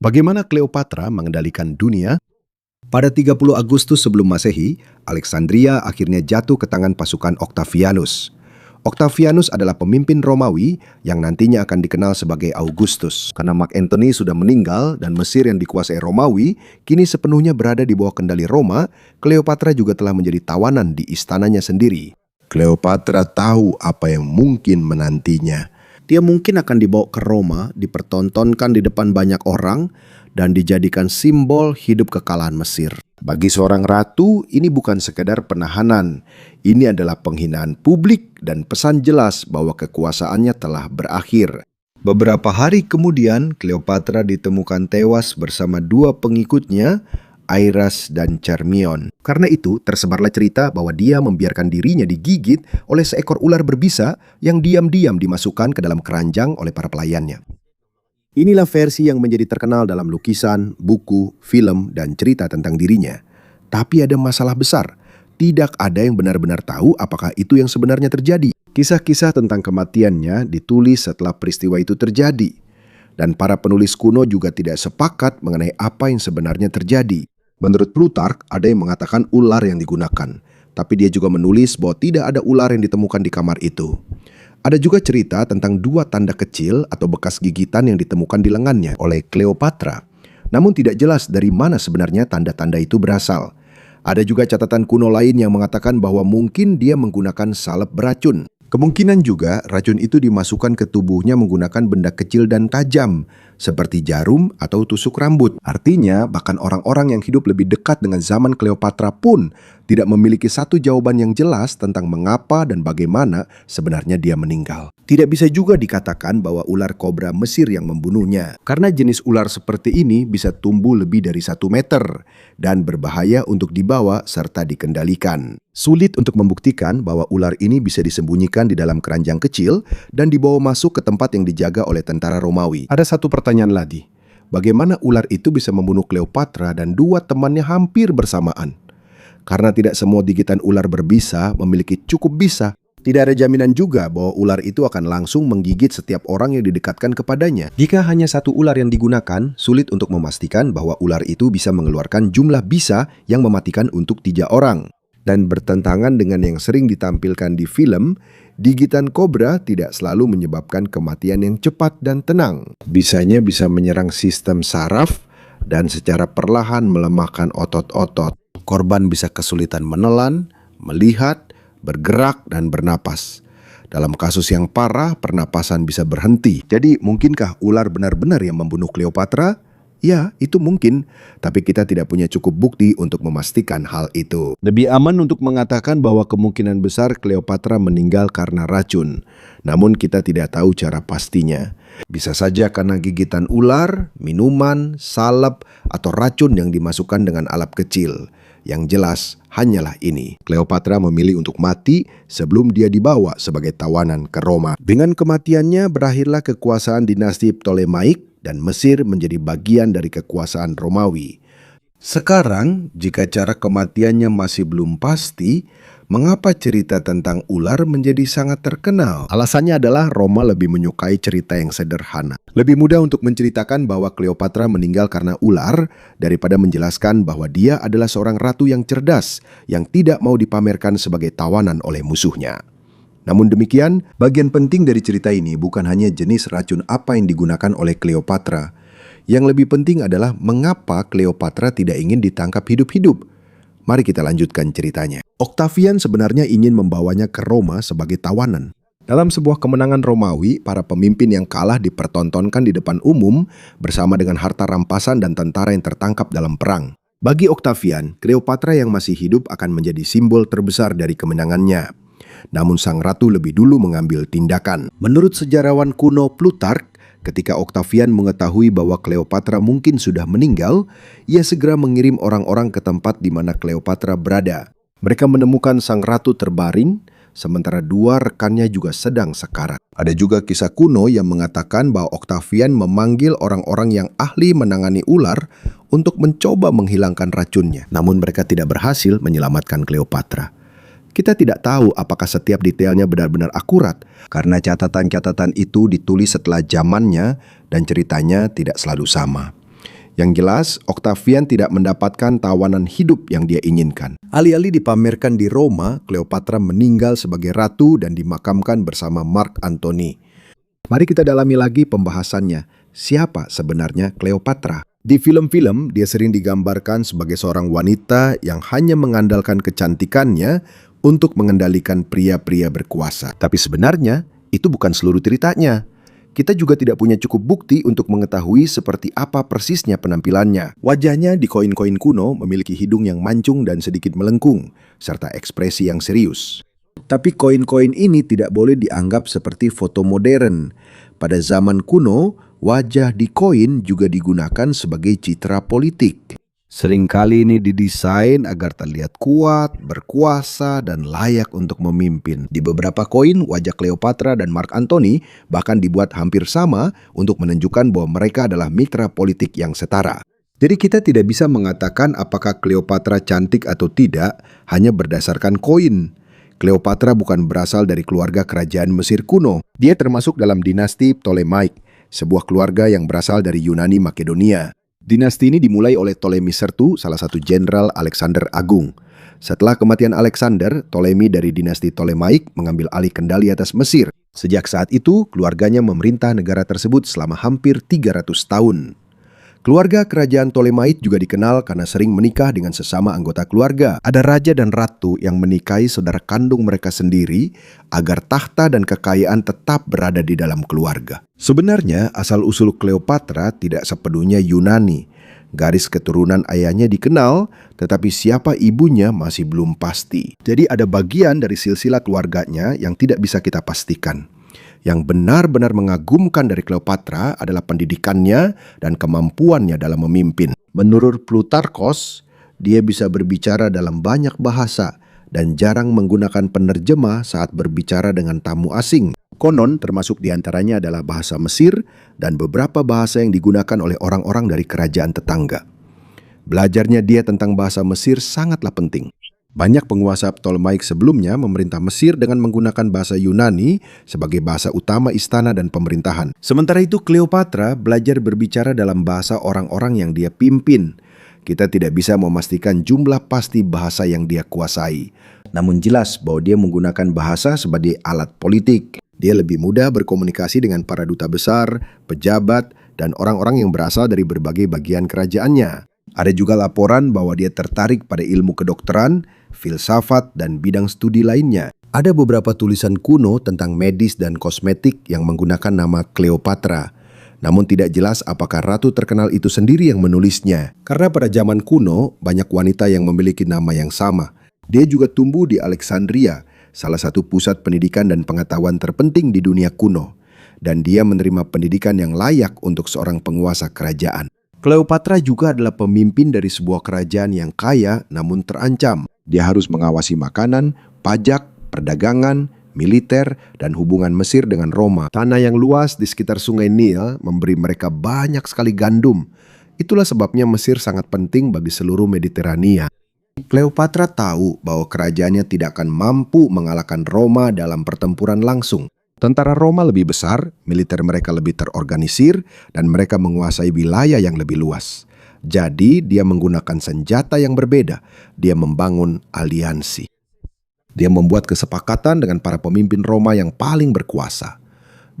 Bagaimana Cleopatra mengendalikan dunia? Pada 30 Agustus sebelum Masehi, Alexandria akhirnya jatuh ke tangan pasukan Octavianus. Octavianus adalah pemimpin Romawi yang nantinya akan dikenal sebagai Augustus. Karena Mark Antony sudah meninggal dan Mesir yang dikuasai Romawi kini sepenuhnya berada di bawah kendali Roma, Cleopatra juga telah menjadi tawanan di istananya sendiri. Cleopatra tahu apa yang mungkin menantinya. Dia mungkin akan dibawa ke Roma, dipertontonkan di depan banyak orang, dan dijadikan simbol hidup kekalahan Mesir. Bagi seorang ratu, ini bukan sekedar penahanan. Ini adalah penghinaan publik dan pesan jelas bahwa kekuasaannya telah berakhir. Beberapa hari kemudian, Cleopatra ditemukan tewas bersama dua pengikutnya, Airas dan Charmion. Karena itu, tersebarlah cerita bahwa dia membiarkan dirinya digigit oleh seekor ular berbisa yang diam-diam dimasukkan ke dalam keranjang oleh para pelayannya. Inilah versi yang menjadi terkenal dalam lukisan, buku, film, dan cerita tentang dirinya. Tapi ada masalah besar. Tidak ada yang benar-benar tahu apakah itu yang sebenarnya terjadi. Kisah-kisah tentang kematiannya ditulis setelah peristiwa itu terjadi. Dan para penulis kuno juga tidak sepakat mengenai apa yang sebenarnya terjadi. Menurut Plutarch, ada yang mengatakan ular yang digunakan. Tapi dia juga menulis bahwa tidak ada ular yang ditemukan di kamar itu. Ada juga cerita tentang dua tanda kecil atau bekas gigitan yang ditemukan di lengannya oleh Cleopatra. Namun tidak jelas dari mana sebenarnya tanda-tanda itu berasal. Ada juga catatan kuno lain yang mengatakan bahwa mungkin dia menggunakan salep beracun. Kemungkinan juga racun itu dimasukkan ke tubuhnya menggunakan benda kecil dan tajam, seperti jarum atau tusuk rambut. Artinya, bahkan orang-orang yang hidup lebih dekat dengan zaman Cleopatra pun tidak memiliki satu jawaban yang jelas tentang mengapa dan bagaimana sebenarnya dia meninggal. Tidak bisa juga dikatakan bahwa ular kobra Mesir yang membunuhnya, karena jenis ular seperti ini bisa tumbuh lebih dari 1 meter dan berbahaya untuk dibawa serta dikendalikan. Sulit untuk membuktikan bahwa ular ini bisa disembunyikan di dalam keranjang kecil dan dibawa masuk ke tempat yang dijaga oleh tentara Romawi. Ada satu pertanyaan lagi. Bagaimana ular itu bisa membunuh Cleopatra dan dua temannya hampir bersamaan? Karena tidak semua gigitan ular berbisa memiliki cukup bisa. Tidak ada jaminan juga bahwa ular itu akan langsung menggigit setiap orang yang didekatkan kepadanya. Jika hanya satu ular yang digunakan, sulit untuk memastikan bahwa ular itu bisa mengeluarkan jumlah bisa yang mematikan untuk 3 orang. Dan bertentangan dengan yang sering ditampilkan di film, gigitan kobra tidak selalu menyebabkan kematian yang cepat dan tenang. Bisanya bisa menyerang sistem saraf dan secara perlahan melemahkan otot-otot. Korban bisa kesulitan menelan, melihat, bergerak, dan bernapas. Dalam kasus yang parah, pernapasan bisa berhenti. Jadi, mungkinkah ular benar-benar yang membunuh Cleopatra? Ya, itu mungkin, tapi kita tidak punya cukup bukti untuk memastikan hal itu. Lebih aman untuk mengatakan bahwa kemungkinan besar Cleopatra meninggal karena racun. Namun kita tidak tahu cara pastinya. Bisa saja karena gigitan ular, minuman, salep, atau racun yang dimasukkan dengan alat kecil. Yang jelas hanyalah ini. Cleopatra memilih untuk mati sebelum dia dibawa sebagai tawanan ke Roma. Dengan kematiannya berakhirlah kekuasaan dinasti Ptolemaik dan Mesir menjadi bagian dari kekuasaan Romawi. Sekarang, jika cara kematiannya masih belum pasti, mengapa cerita tentang ular menjadi sangat terkenal? Alasannya adalah Roma lebih menyukai cerita yang sederhana. Lebih mudah untuk menceritakan bahwa Cleopatra meninggal karena ular daripada menjelaskan bahwa dia adalah seorang ratu yang cerdas yang tidak mau dipamerkan sebagai tawanan oleh musuhnya. Namun demikian, bagian penting dari cerita ini bukan hanya jenis racun apa yang digunakan oleh Cleopatra. Yang lebih penting adalah mengapa Cleopatra tidak ingin ditangkap hidup-hidup. Mari kita lanjutkan ceritanya. Octavian sebenarnya ingin membawanya ke Roma sebagai tawanan. Dalam sebuah kemenangan Romawi, para pemimpin yang kalah dipertontonkan di depan umum bersama dengan harta rampasan dan tentara yang tertangkap dalam perang. Bagi Octavian, Cleopatra yang masih hidup akan menjadi simbol terbesar dari kemenangannya. Namun sang ratu lebih dulu mengambil tindakan. Menurut sejarawan kuno Plutarch, ketika Octavian mengetahui bahwa Cleopatra mungkin sudah meninggal, ia segera mengirim orang-orang ke tempat di mana Cleopatra berada. Mereka menemukan sang ratu terbaring, sementara dua rekannya juga sedang sekarat. Ada juga kisah kuno yang mengatakan bahwa Octavian memanggil orang-orang yang ahli menangani ular untuk mencoba menghilangkan racunnya. Namun mereka tidak berhasil menyelamatkan Cleopatra. Kita tidak tahu apakah setiap detailnya benar-benar akurat, karena catatan-catatan itu ditulis setelah zamannya dan ceritanya tidak selalu sama. Yang jelas, Octavian tidak mendapatkan tawanan hidup yang dia inginkan. Alih-alih dipamerkan di Roma, Cleopatra meninggal sebagai ratu dan dimakamkan bersama Mark Antony. Mari kita dalami lagi pembahasannya. Siapa sebenarnya Cleopatra? Di film-film, dia sering digambarkan sebagai seorang wanita yang hanya mengandalkan kecantikannya untuk mengendalikan pria-pria berkuasa. Tapi sebenarnya, itu bukan seluruh ceritanya. Kita juga tidak punya cukup bukti untuk mengetahui seperti apa persisnya penampilannya. Wajahnya di koin-koin kuno memiliki hidung yang mancung dan sedikit melengkung, serta ekspresi yang serius. Tapi koin-koin ini tidak boleh dianggap seperti foto modern. Pada zaman kuno, wajah di koin juga digunakan sebagai citra politik. Seringkali ini didesain agar terlihat kuat, berkuasa, dan layak untuk memimpin. Di beberapa koin, wajah Cleopatra dan Mark Antony bahkan dibuat hampir sama untuk menunjukkan bahwa mereka adalah mitra politik yang setara. Jadi kita tidak bisa mengatakan apakah Cleopatra cantik atau tidak hanya berdasarkan koin. Cleopatra bukan berasal dari keluarga kerajaan Mesir kuno. Dia termasuk dalam dinasti Ptolemaic, sebuah keluarga yang berasal dari Yunani Makedonia. Dinasti ini dimulai oleh Ptolemy Sertu, salah satu jenderal Alexander Agung. Setelah kematian Alexander, Ptolemy dari dinasti Ptolemaic mengambil alih kendali atas Mesir. Sejak saat itu, keluarganya memerintah negara tersebut selama hampir 300 tahun. Keluarga kerajaan Ptolemaic juga dikenal karena sering menikah dengan sesama anggota keluarga. Ada raja dan ratu yang menikahi saudara kandung mereka sendiri agar tahta dan kekayaan tetap berada di dalam keluarga. Sebenarnya asal-usul Cleopatra tidak sepenuhnya Yunani. Garis keturunan ayahnya dikenal, tetapi siapa ibunya masih belum pasti. Jadi ada bagian dari silsilah keluarganya yang tidak bisa kita pastikan. Yang benar-benar mengagumkan dari Cleopatra adalah pendidikannya dan kemampuannya dalam memimpin. Menurut Plutarchos, dia bisa berbicara dalam banyak bahasa dan jarang menggunakan penerjemah saat berbicara dengan tamu asing. Konon termasuk diantaranya adalah bahasa Mesir dan beberapa bahasa yang digunakan oleh orang-orang dari kerajaan tetangga. Belajarnya dia tentang bahasa Mesir sangatlah penting. Banyak penguasa Ptolemaic sebelumnya memerintah Mesir dengan menggunakan bahasa Yunani sebagai bahasa utama istana dan pemerintahan. Sementara itu Cleopatra belajar berbicara dalam bahasa orang-orang yang dia pimpin. Kita tidak bisa memastikan jumlah pasti bahasa yang dia kuasai. Namun jelas bahwa dia menggunakan bahasa sebagai alat politik. Dia lebih mudah berkomunikasi dengan para duta besar, pejabat, dan orang-orang yang berasal dari berbagai bagian kerajaannya. Ada juga laporan bahwa dia tertarik pada ilmu kedokteran, filsafat, dan bidang studi lainnya. Ada beberapa tulisan kuno tentang medis dan kosmetik yang menggunakan nama Cleopatra. Namun tidak jelas apakah ratu terkenal itu sendiri yang menulisnya. Karena pada zaman kuno, banyak wanita yang memiliki nama yang sama. Dia juga tumbuh di Alexandria, salah satu pusat pendidikan dan pengetahuan terpenting di dunia kuno. Dan dia menerima pendidikan yang layak untuk seorang penguasa kerajaan. Cleopatra juga adalah pemimpin dari sebuah kerajaan yang kaya namun terancam. Dia harus mengawasi makanan, pajak, perdagangan, militer, dan hubungan Mesir dengan Roma. Tanah yang luas di sekitar sungai Nil memberi mereka banyak sekali gandum. Itulah sebabnya Mesir sangat penting bagi seluruh Mediterania. Cleopatra tahu bahwa kerajaannya tidak akan mampu mengalahkan Roma dalam pertempuran langsung. Tentara Roma lebih besar, militer mereka lebih terorganisir, dan mereka menguasai wilayah yang lebih luas. Jadi, dia menggunakan senjata yang berbeda. Dia membangun aliansi. Dia membuat kesepakatan dengan para pemimpin Roma yang paling berkuasa.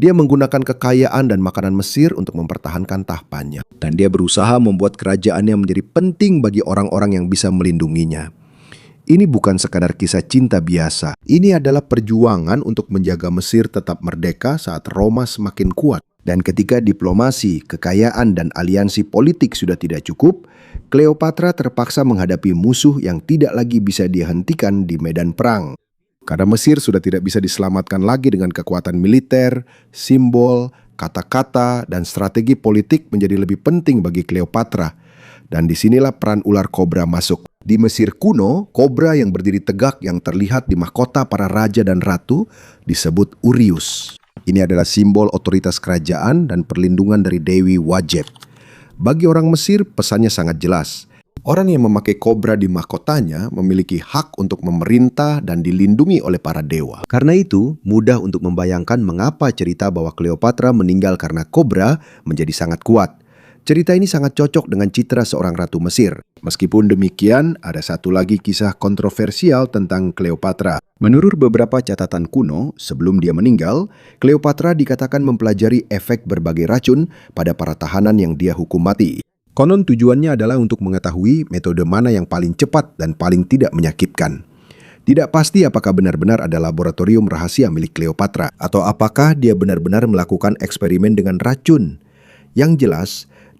Dia menggunakan kekayaan dan makanan Mesir untuk mempertahankan tahtannya. Dan dia berusaha membuat kerajaannya menjadi penting bagi orang-orang yang bisa melindunginya. Ini bukan sekadar kisah cinta biasa. Ini adalah perjuangan untuk menjaga Mesir tetap merdeka saat Roma semakin kuat. Dan ketika diplomasi, kekayaan, dan aliansi politik sudah tidak cukup, Cleopatra terpaksa menghadapi musuh yang tidak lagi bisa dihentikan di medan perang. Karena Mesir sudah tidak bisa diselamatkan lagi dengan kekuatan militer, simbol, kata-kata, dan strategi politik menjadi lebih penting bagi Cleopatra. Dan disinilah peran ular kobra masuk. Di Mesir kuno, kobra yang berdiri tegak yang terlihat di mahkota para raja dan ratu disebut Urius. Ini adalah simbol otoritas kerajaan dan perlindungan dari Dewi Wajeb. Bagi orang Mesir, pesannya sangat jelas. Orang yang memakai kobra di mahkotanya memiliki hak untuk memerintah dan dilindungi oleh para dewa. Karena itu, mudah untuk membayangkan mengapa cerita bahwa Cleopatra meninggal karena kobra menjadi sangat kuat. Cerita ini sangat cocok dengan citra seorang ratu Mesir. Meskipun demikian, ada satu lagi kisah kontroversial tentang Cleopatra. Menurut beberapa catatan kuno, sebelum dia meninggal, Cleopatra dikatakan mempelajari efek berbagai racun pada para tahanan yang dia hukum mati. Konon tujuannya adalah untuk mengetahui metode mana yang paling cepat dan paling tidak menyakitkan. Tidak pasti apakah benar-benar ada laboratorium rahasia milik Cleopatra, atau apakah dia benar-benar melakukan eksperimen dengan racun. Yang jelas,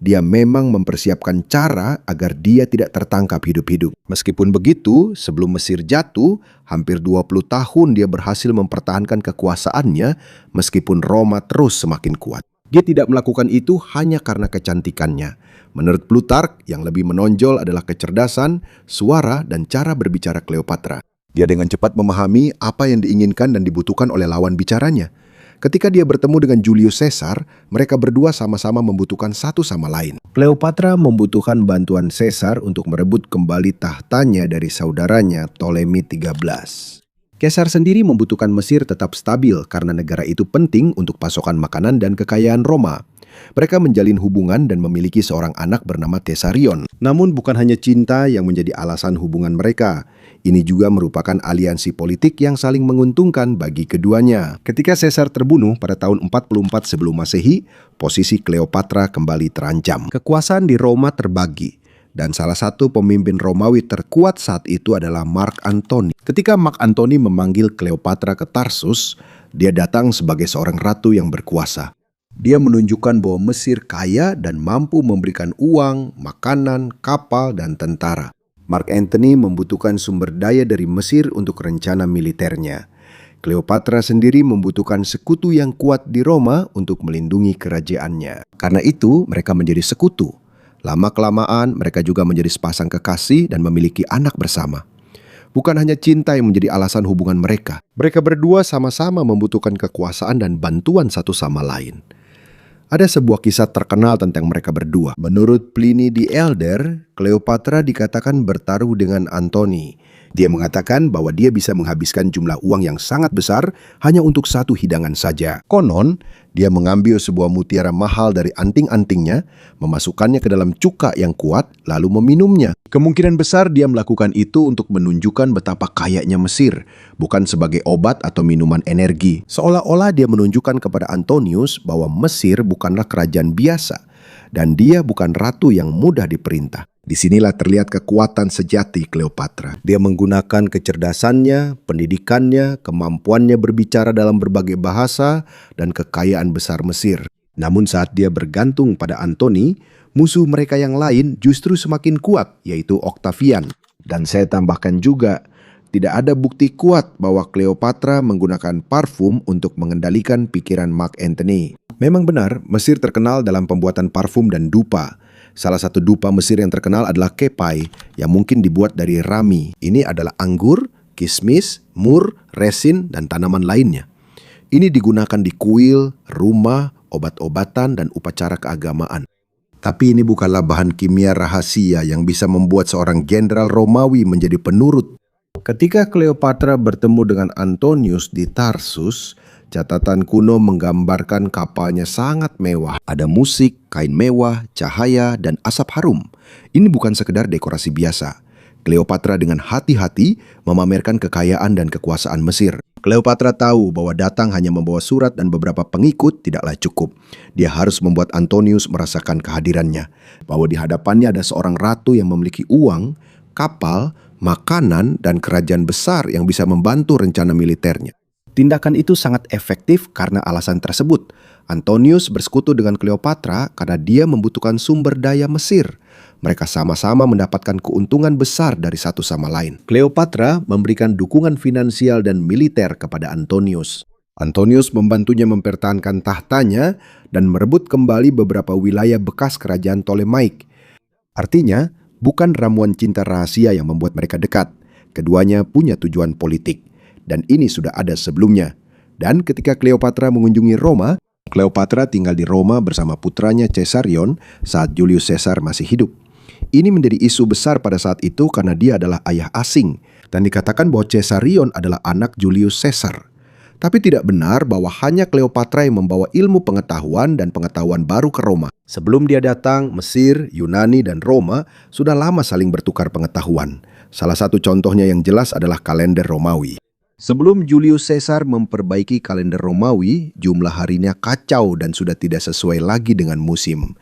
dia memang mempersiapkan cara agar dia tidak tertangkap hidup-hidup. Meskipun begitu, sebelum Mesir jatuh, hampir 20 tahun dia berhasil mempertahankan kekuasaannya meskipun Roma terus semakin kuat. Dia tidak melakukan itu hanya karena kecantikannya. Menurut Plutarch, yang lebih menonjol adalah kecerdasan, suara, dan cara berbicara Cleopatra. Dia dengan cepat memahami apa yang diinginkan dan dibutuhkan oleh lawan bicaranya. Ketika dia bertemu dengan Julius Caesar, mereka berdua sama-sama membutuhkan satu sama lain. Cleopatra membutuhkan bantuan Caesar untuk merebut kembali tahtanya dari saudaranya Ptolemy XIII. Caesar sendiri membutuhkan Mesir tetap stabil karena negara itu penting untuk pasokan makanan dan kekayaan Roma. Mereka menjalin hubungan dan memiliki seorang anak bernama Caesarion. Namun bukan hanya cinta yang menjadi alasan hubungan mereka. Ini juga merupakan aliansi politik yang saling menguntungkan bagi keduanya. Ketika Caesar terbunuh pada tahun 44 sebelum Masehi, posisi Cleopatra kembali terancam. Kekuasaan di Roma terbagi, dan salah satu pemimpin Romawi terkuat saat itu adalah Mark Antony. Ketika Mark Antony memanggil Cleopatra ke Tarsus, dia datang sebagai seorang ratu yang berkuasa. Dia menunjukkan bahwa Mesir kaya dan mampu memberikan uang, makanan, kapal, dan tentara. Mark Antony membutuhkan sumber daya dari Mesir untuk rencana militernya. Cleopatra sendiri membutuhkan sekutu yang kuat di Roma untuk melindungi kerajaannya. Karena itu, mereka menjadi sekutu. Lama-kelamaan, mereka juga menjadi sepasang kekasih dan memiliki anak bersama. Bukan hanya cinta yang menjadi alasan hubungan mereka. Mereka berdua sama-sama membutuhkan kekuasaan dan bantuan satu sama lain. Ada sebuah kisah terkenal tentang mereka berdua. Menurut Pliny the Elder, Cleopatra dikatakan bertaruh dengan Antony. Dia mengatakan bahwa dia bisa menghabiskan jumlah uang yang sangat besar hanya untuk satu hidangan saja. Konon, dia mengambil sebuah mutiara mahal dari anting-antingnya, memasukkannya ke dalam cuka yang kuat, lalu meminumnya. Kemungkinan besar dia melakukan itu untuk menunjukkan betapa kayanya Mesir, bukan sebagai obat atau minuman energi. Seolah-olah dia menunjukkan kepada Antonius bahwa Mesir bukanlah kerajaan biasa, dan dia bukan ratu yang mudah diperintah. Disinilah terlihat kekuatan sejati Cleopatra. Dia menggunakan kecerdasannya, pendidikannya, kemampuannya berbicara dalam berbagai bahasa, dan kekayaan besar Mesir. Namun saat dia bergantung pada Antony, musuh mereka yang lain justru semakin kuat, yaitu Octavian. Dan saya tambahkan juga, tidak ada bukti kuat bahwa Cleopatra menggunakan parfum untuk mengendalikan pikiran Mark Antony. Memang benar, Mesir terkenal dalam pembuatan parfum dan dupa. Salah satu dupa Mesir yang terkenal adalah kepai, yang mungkin dibuat dari rami. Ini adalah anggur, kismis, mur, resin, dan tanaman lainnya. Ini digunakan di kuil, rumah, obat-obatan, dan upacara keagamaan. Tapi ini bukanlah bahan kimia rahasia yang bisa membuat seorang jenderal Romawi menjadi penurut. Ketika Cleopatra bertemu dengan Antonius di Tarsus, catatan kuno menggambarkan kapalnya sangat mewah. Ada musik, kain mewah, cahaya, dan asap harum. Ini bukan sekedar dekorasi biasa. Cleopatra dengan hati-hati memamerkan kekayaan dan kekuasaan Mesir. Cleopatra tahu bahwa datang hanya membawa surat dan beberapa pengikut tidaklah cukup. Dia harus membuat Antonius merasakan kehadirannya. Bahwa di hadapannya ada seorang ratu yang memiliki uang, kapal, makanan, dan kerajaan besar yang bisa membantu rencana militernya. Tindakan itu sangat efektif karena alasan tersebut. Antonius bersekutu dengan Cleopatra karena dia membutuhkan sumber daya Mesir. Mereka sama-sama mendapatkan keuntungan besar dari satu sama lain. Cleopatra memberikan dukungan finansial dan militer kepada Antonius. Antonius membantunya mempertahankan tahtanya dan merebut kembali beberapa wilayah bekas kerajaan Ptolemaic. Artinya, bukan ramuan cinta rahasia yang membuat mereka dekat. Keduanya punya tujuan politik. Dan ini sudah ada sebelumnya. Dan ketika Cleopatra mengunjungi Roma, Cleopatra tinggal di Roma bersama putranya Caesarion saat Julius Caesar masih hidup. Ini menjadi isu besar pada saat itu karena dia adalah ayah asing. Dan dikatakan bahwa Caesarion adalah anak Julius Caesar. Tapi tidak benar bahwa hanya Kleopatra yang membawa ilmu pengetahuan dan pengetahuan baru ke Roma. Sebelum dia datang, Mesir, Yunani, dan Roma sudah lama saling bertukar pengetahuan. Salah satu contohnya yang jelas adalah kalender Romawi. Sebelum Julius Caesar memperbaiki kalender Romawi, jumlah harinya kacau dan sudah tidak sesuai lagi dengan musim.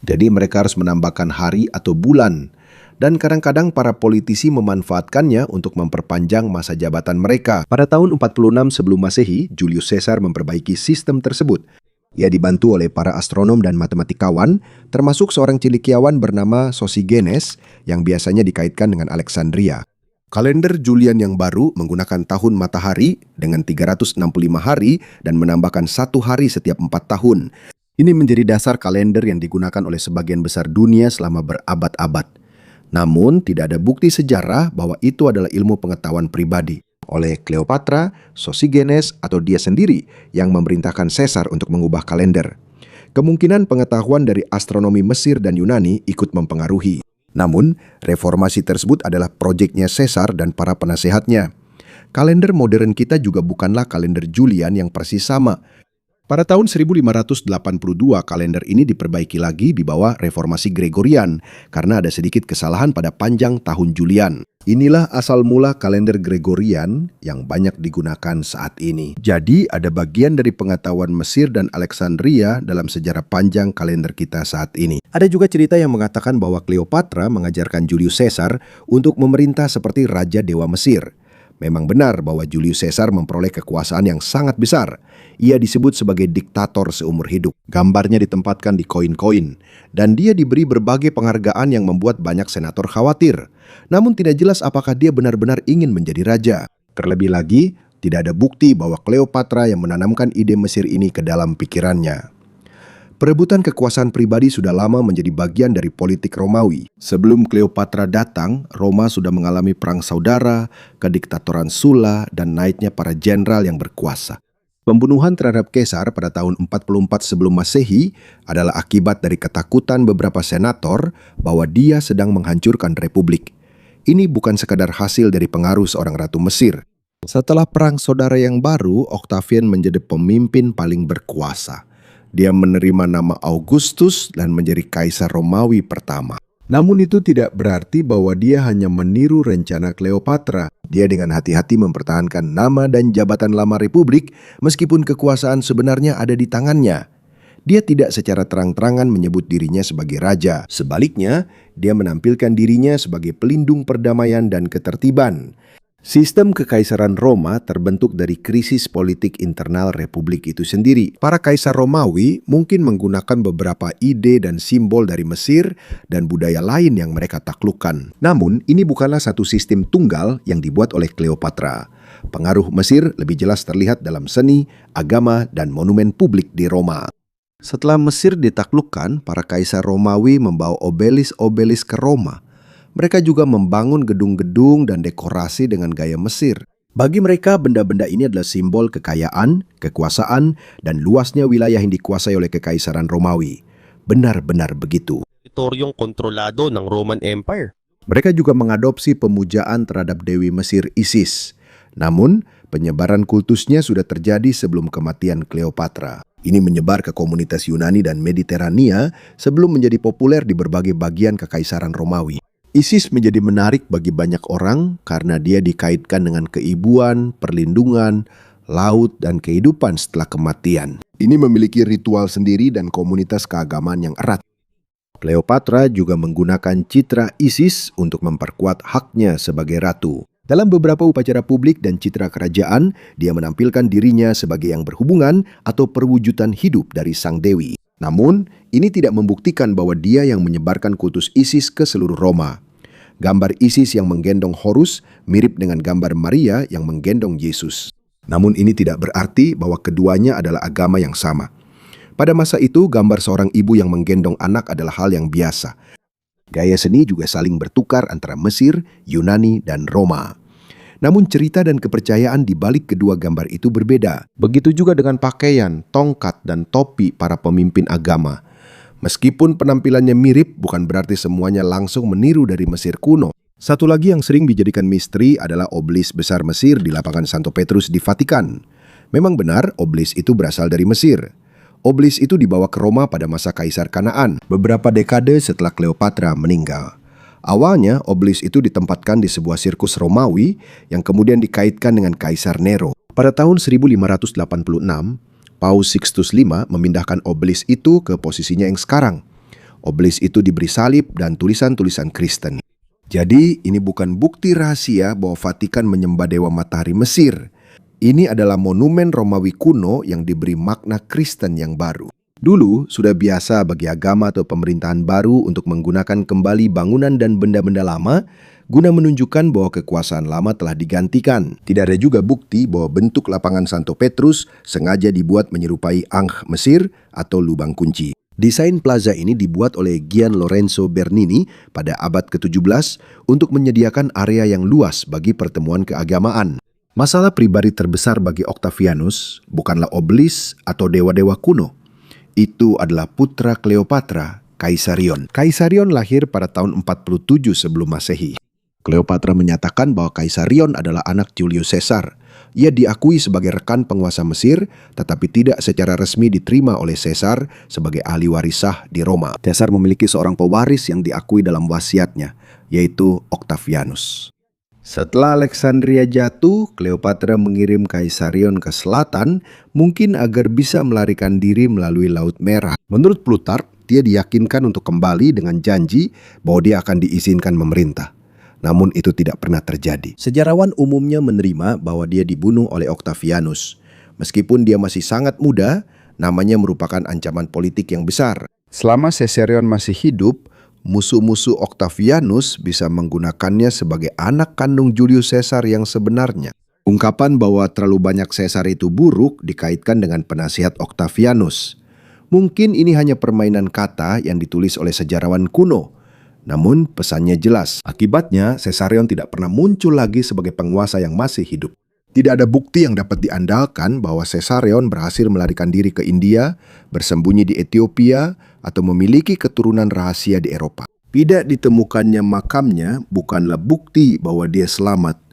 Jadi mereka harus menambahkan hari atau bulan. Dan kadang-kadang para politisi memanfaatkannya untuk memperpanjang masa jabatan mereka. Pada tahun 46 sebelum Masehi, Julius Caesar memperbaiki sistem tersebut. Ia dibantu oleh para astronom dan matematikawan, termasuk seorang cendekiawan bernama Sosigenes yang biasanya dikaitkan dengan Alexandria. Kalender Julian yang baru menggunakan tahun matahari dengan 365 hari dan menambahkan 1 hari setiap 4 tahun. Ini menjadi dasar kalender yang digunakan oleh sebagian besar dunia selama berabad-abad. Namun, tidak ada bukti sejarah bahwa itu adalah ilmu pengetahuan pribadi oleh Kleopatra, Sosigenes, atau dia sendiri yang memerintahkan Caesar untuk mengubah kalender. Kemungkinan pengetahuan dari astronomi Mesir dan Yunani ikut mempengaruhi. Namun, reformasi tersebut adalah proyeknya Caesar dan para penasehatnya. Kalender modern kita juga bukanlah kalender Julian yang persis sama. Pada tahun 1582, kalender ini diperbaiki lagi di bawah reformasi Gregorian karena ada sedikit kesalahan pada panjang tahun Julian. Inilah asal mula kalender Gregorian yang banyak digunakan saat ini. Jadi ada bagian dari pengetahuan Mesir dan Alexandria dalam sejarah panjang kalender kita saat ini. Ada juga cerita yang mengatakan bahwa Kleopatra mengajarkan Julius Caesar untuk memerintah seperti Raja Dewa Mesir. Memang benar bahwa Julius Caesar memperoleh kekuasaan yang sangat besar. Ia disebut sebagai diktator seumur hidup. Gambarnya ditempatkan di koin-koin. Dan dia diberi berbagai penghargaan yang membuat banyak senator khawatir. Namun tidak jelas apakah dia benar-benar ingin menjadi raja. Terlebih lagi, tidak ada bukti bahwa Kleopatra yang menanamkan ide Mesir ini ke dalam pikirannya. Perebutan kekuasaan pribadi sudah lama menjadi bagian dari politik Romawi. Sebelum Kleopatra datang, Roma sudah mengalami perang saudara, kediktatoran Sulla, dan naiknya para jenderal yang berkuasa. Pembunuhan terhadap Kaisar pada tahun 44 sebelum Masehi adalah akibat dari ketakutan beberapa senator bahwa dia sedang menghancurkan republik. Ini bukan sekadar hasil dari pengaruh seorang ratu Mesir. Setelah perang saudara yang baru, Octavian menjadi pemimpin paling berkuasa. Dia menerima nama Augustus dan menjadi kaisar Romawi pertama. Namun itu tidak berarti bahwa dia hanya meniru rencana Kleopatra. Dia dengan hati-hati mempertahankan nama dan jabatan lama republik meskipun kekuasaan sebenarnya ada di tangannya. Dia tidak secara terang-terangan menyebut dirinya sebagai raja. Sebaliknya, dia menampilkan dirinya sebagai pelindung perdamaian dan ketertiban. Sistem kekaisaran Roma terbentuk dari krisis politik internal republik itu sendiri. Para kaisar Romawi mungkin menggunakan beberapa ide dan simbol dari Mesir dan budaya lain yang mereka taklukkan. Namun, ini bukanlah satu sistem tunggal yang dibuat oleh Kleopatra. Pengaruh Mesir lebih jelas terlihat dalam seni, agama, dan monumen publik di Roma. Setelah Mesir ditaklukkan, para kaisar Romawi membawa obelis-obelis ke Roma. Mereka juga membangun gedung-gedung dan dekorasi dengan gaya Mesir. Bagi mereka, benda-benda ini adalah simbol kekayaan, kekuasaan, dan luasnya wilayah yang dikuasai oleh Kekaisaran Romawi. Benar-benar begitu. Teritoryong kontrolado ng Roman Empire. Mereka juga mengadopsi pemujaan terhadap Dewi Mesir Isis. Namun, penyebaran kultusnya sudah terjadi sebelum kematian Kleopatra. Ini menyebar ke komunitas Yunani dan Mediterania sebelum menjadi populer di berbagai bagian Kekaisaran Romawi. Isis menjadi menarik bagi banyak orang karena dia dikaitkan dengan keibuan, perlindungan, laut, dan kehidupan setelah kematian. Ini memiliki ritual sendiri dan komunitas keagamaan yang erat. Kleopatra juga menggunakan citra Isis untuk memperkuat haknya sebagai ratu. Dalam beberapa upacara publik dan citra kerajaan, dia menampilkan dirinya sebagai yang berhubungan atau perwujudan hidup dari sang dewi. Namun, ini tidak membuktikan bahwa dia yang menyebarkan kultus Isis ke seluruh Roma. Gambar Isis yang menggendong Horus mirip dengan gambar Maria yang menggendong Yesus. Namun ini tidak berarti bahwa keduanya adalah agama yang sama. Pada masa itu, gambar seorang ibu yang menggendong anak adalah hal yang biasa. Gaya seni juga saling bertukar antara Mesir, Yunani, dan Roma. Namun cerita dan kepercayaan di balik kedua gambar itu berbeda. Begitu juga dengan pakaian, tongkat, dan topi para pemimpin agama. Meskipun penampilannya mirip, bukan berarti semuanya langsung meniru dari Mesir kuno. Satu lagi yang sering dijadikan misteri adalah obelis besar Mesir di lapangan Santo Petrus di Vatikan. Memang benar, oblis itu berasal dari Mesir. Oblis itu dibawa ke Roma pada masa Kaisar Kanaan, beberapa dekade setelah Cleopatra meninggal. Awalnya, oblis itu ditempatkan di sebuah sirkus Romawi yang kemudian dikaitkan dengan Kaisar Nero. Pada tahun 1586, Paus Sixtus V memindahkan oblis itu ke posisinya yang sekarang. Oblis itu diberi salib dan tulisan-tulisan Kristen. Jadi, ini bukan bukti rahasia bahwa Vatikan menyembah dewa matahari Mesir. Ini adalah monumen Romawi kuno yang diberi makna Kristen yang baru. Dulu, sudah biasa bagi agama atau pemerintahan baru untuk menggunakan kembali bangunan dan benda-benda lama guna menunjukkan bahwa kekuasaan lama telah digantikan. Tidak ada juga bukti bahwa bentuk lapangan Santo Petrus sengaja dibuat menyerupai Ankh Mesir atau lubang kunci. Desain plaza ini dibuat oleh Gian Lorenzo Bernini pada abad ke-17 untuk menyediakan area yang luas bagi pertemuan keagamaan. Masalah pribadi terbesar bagi Octavianus bukanlah oblis atau dewa-dewa kuno. Itu adalah putra Cleopatra, Kaisarion. Kaisarion lahir pada tahun 47 sebelum Masehi. Cleopatra menyatakan bahwa Kaisarion adalah anak Julius Caesar. Ia diakui sebagai rekan penguasa Mesir, tetapi tidak secara resmi diterima oleh Caesar sebagai ahli waris sah di Roma. Caesar memiliki seorang pewaris yang diakui dalam wasiatnya, yaitu Octavianus. Setelah Alexandria jatuh, Cleopatra mengirim Kaisarion ke selatan, mungkin agar bisa melarikan diri melalui Laut Merah. Menurut Plutarch, dia diyakinkan untuk kembali dengan janji bahwa dia akan diizinkan memerintah. Namun itu tidak pernah terjadi. Sejarawan umumnya menerima bahwa dia dibunuh oleh Octavianus. Meskipun dia masih sangat muda, namanya merupakan ancaman politik yang besar. Selama Caesarion masih hidup, musuh-musuh Octavianus bisa menggunakannya sebagai anak kandung Julius Caesar yang sebenarnya. Ungkapan bahwa terlalu banyak Caesar itu buruk dikaitkan dengan penasihat Octavianus. Mungkin ini hanya permainan kata yang ditulis oleh sejarawan kuno. Namun pesannya jelas. Akibatnya Caesarion tidak pernah muncul lagi sebagai penguasa yang masih hidup. Tidak ada bukti yang dapat diandalkan bahwa Caesarion berhasil melarikan diri ke India, bersembunyi di Ethiopia, atau memiliki keturunan rahasia di Eropa. Tidak ditemukannya makamnya bukanlah bukti bahwa dia selamat.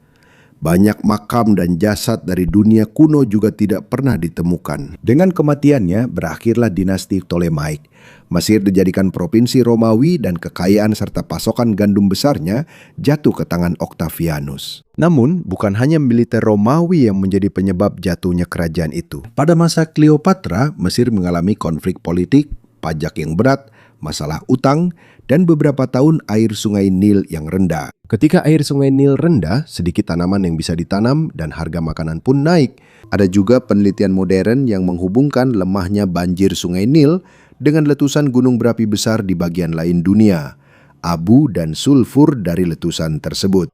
Banyak makam dan jasad dari dunia kuno juga tidak pernah ditemukan. Dengan kematiannya berakhirlah dinasti Ptolemaic. Mesir dijadikan provinsi Romawi dan kekayaan serta pasokan gandum besarnya jatuh ke tangan Octavianus. Namun, bukan hanya militer Romawi yang menjadi penyebab jatuhnya kerajaan itu. Pada masa Cleopatra, Mesir mengalami konflik politik, pajak yang berat, masalah utang, dan beberapa tahun air sungai Nil yang rendah. Ketika air sungai Nil rendah, sedikit tanaman yang bisa ditanam dan harga makanan pun naik. Ada juga penelitian modern yang menghubungkan lemahnya banjir sungai Nil dengan letusan gunung berapi besar di bagian lain dunia. Abu dan sulfur dari letusan tersebut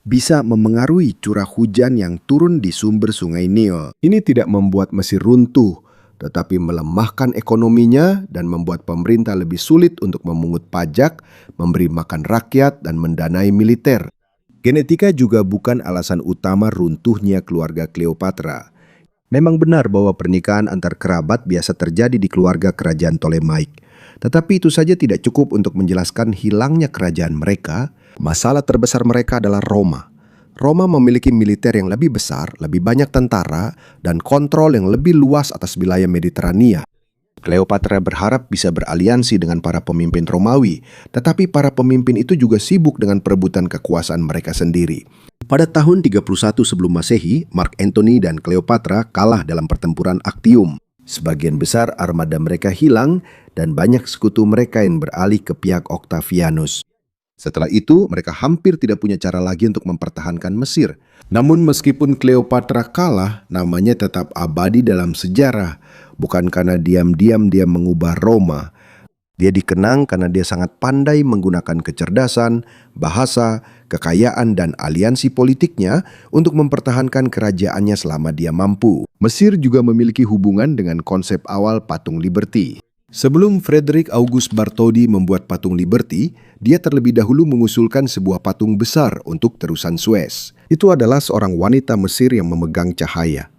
bisa memengaruhi curah hujan yang turun di sumber sungai Nil. Ini tidak membuat Mesir runtuh, tetapi melemahkan ekonominya dan membuat pemerintah lebih sulit untuk memungut pajak, memberi makan rakyat, dan mendanai militer. Genetika juga bukan alasan utama runtuhnya keluarga Cleopatra. Memang benar bahwa pernikahan antar kerabat biasa terjadi di keluarga kerajaan Ptolemaic. Tetapi itu saja tidak cukup untuk menjelaskan hilangnya kerajaan mereka. Masalah terbesar mereka adalah Roma. Roma memiliki militer yang lebih besar, lebih banyak tentara, dan kontrol yang lebih luas atas wilayah Mediterania. Cleopatra berharap bisa beraliansi dengan para pemimpin Romawi, tetapi para pemimpin itu juga sibuk dengan perebutan kekuasaan mereka sendiri. Pada tahun 31 sebelum Masehi, Mark Antony dan Cleopatra kalah dalam pertempuran Actium. Sebagian besar armada mereka hilang dan banyak sekutu mereka yang beralih ke pihak Octavianus. Setelah itu, mereka hampir tidak punya cara lagi untuk mempertahankan Mesir. Namun meskipun Cleopatra kalah, namanya tetap abadi dalam sejarah. Bukan karena diam-diam dia mengubah Roma. Dia dikenang karena dia sangat pandai menggunakan kecerdasan, bahasa, kekayaan, dan aliansi politiknya untuk mempertahankan kerajaannya selama dia mampu. Mesir juga memiliki hubungan dengan konsep awal patung Liberty. Sebelum Frederick August Bartholdi membuat patung Liberty, dia terlebih dahulu mengusulkan sebuah patung besar untuk terusan Suez. Itu adalah seorang wanita Mesir yang memegang cahaya.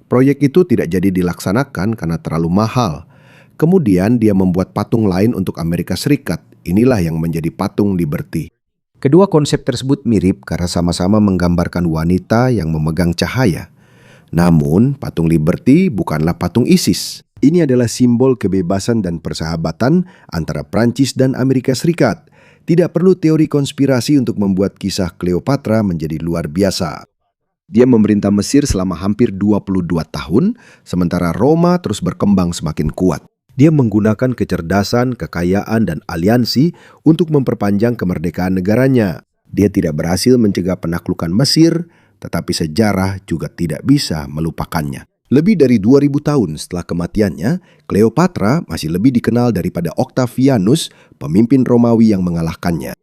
Proyek itu tidak jadi dilaksanakan karena terlalu mahal. Kemudian dia membuat patung lain untuk Amerika Serikat. Inilah yang menjadi patung Liberty. Kedua konsep tersebut mirip karena sama-sama menggambarkan wanita yang memegang cahaya. Namun, patung Liberty bukanlah patung ISIS. Ini adalah simbol kebebasan dan persahabatan antara Prancis dan Amerika Serikat. Tidak perlu teori konspirasi untuk membuat kisah Cleopatra menjadi luar biasa. Dia memerintah Mesir selama hampir 22 tahun, sementara Roma terus berkembang semakin kuat. Dia menggunakan kecerdasan, kekayaan, dan aliansi untuk memperpanjang kemerdekaan negaranya. Dia tidak berhasil mencegah penaklukan Mesir, tetapi sejarah juga tidak bisa melupakannya. Lebih dari 2000 tahun setelah kematiannya, Cleopatra masih lebih dikenal daripada Octavianus, pemimpin Romawi yang mengalahkannya.